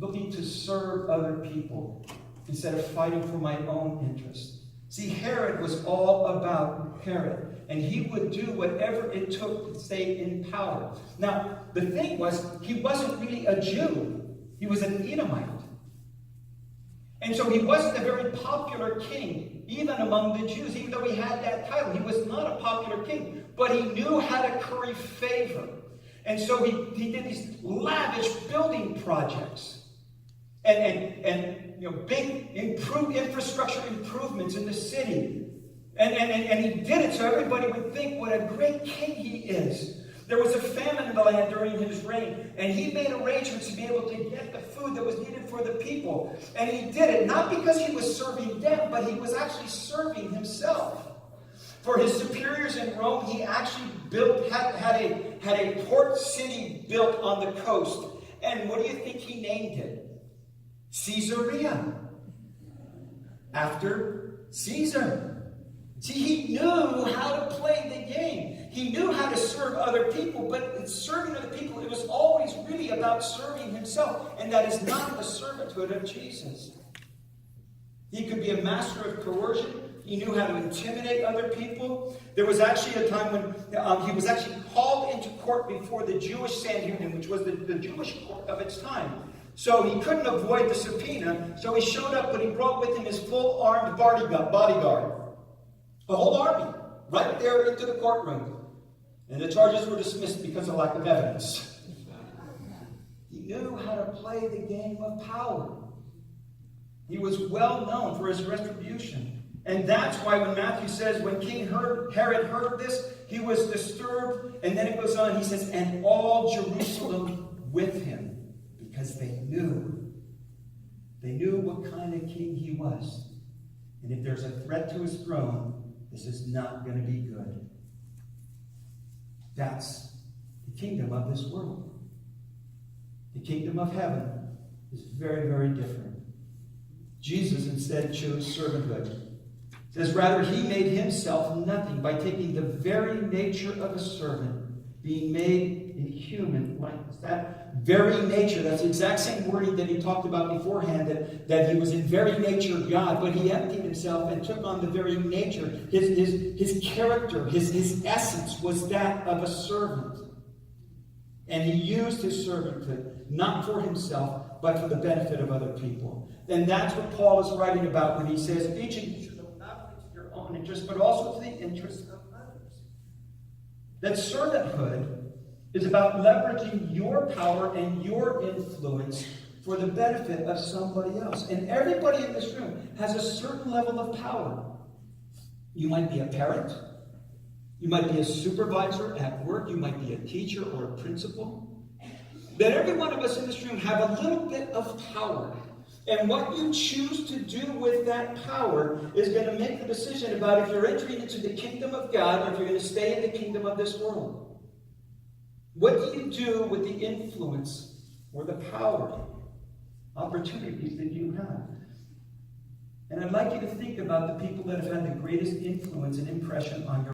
looking to serve other people instead of fighting for my own interest. See, Herod was all about Herod, and he would do whatever it took to stay in power. Now, the thing was, he wasn't really a Jew. He was an Edomite. And so he wasn't a very popular king, even among the Jews, even though he had that title. He was not a popular king, but he knew how to curry favor. And so he did these lavish building projects and big infrastructure improvements in the city. And he did it so everybody would think what a great king he is. There was a famine in the land during his reign, and he made arrangements to be able to get the food that was needed for the people. And he did it not because he was serving them, but he was actually serving himself. For his superiors in Rome, he actually had a port city built on the coast. And what do you think he named it? Caesarea, after Caesar. See, he knew how to play the game. He knew how to serve other people, but in serving other people, it was always really about serving himself. And that is not the servanthood of Jesus. He could be a master of coercion. He knew how to intimidate other people. There was actually a time when he was actually called into court before the Jewish Sanhedrin, which was the Jewish court of its time. So he couldn't avoid the subpoena, so he showed up, but he brought with him his full-armed bodyguard. The whole army, right there into the courtroom. And the charges were dismissed because of lack of evidence. He knew how to play the game of power. He was well known for his retribution. And that's why when Matthew says, when King Herod heard this, he was disturbed. And then it goes on, he says, and all Jerusalem with him. Because they knew what kind of king he was. And if there's a threat to his throne, this is not going to be good. That's the kingdom of this world. The kingdom of heaven is very, very different. Jesus instead chose servanthood. It says, rather, he made himself nothing by taking the very nature of a servant, being made in human likeness. That very nature, that's the exact same wording that he talked about beforehand, that he was in very nature God, but he emptied himself and took on the very nature. His character, his essence was that of a servant. And he used his servanthood, not for himself, but for the benefit of other people. And that's what Paul is writing about when he says, each of you should look not only to your own interest, but also to the interests of others. That servanthood is about leveraging your power and your influence for the benefit of somebody else. And everybody in this room has a certain level of power. You might be a parent. You might be a supervisor at work. You might be a teacher or a principal. But every one of us in this room have a little bit of power. And what you choose to do with that power is going to make the decision about if you're entering into the kingdom of God or if you're going to stay in the kingdom of this world. What do you do with the influence or the power, opportunities that you have? And I'd like you to think about the people that have had the greatest influence and impression on your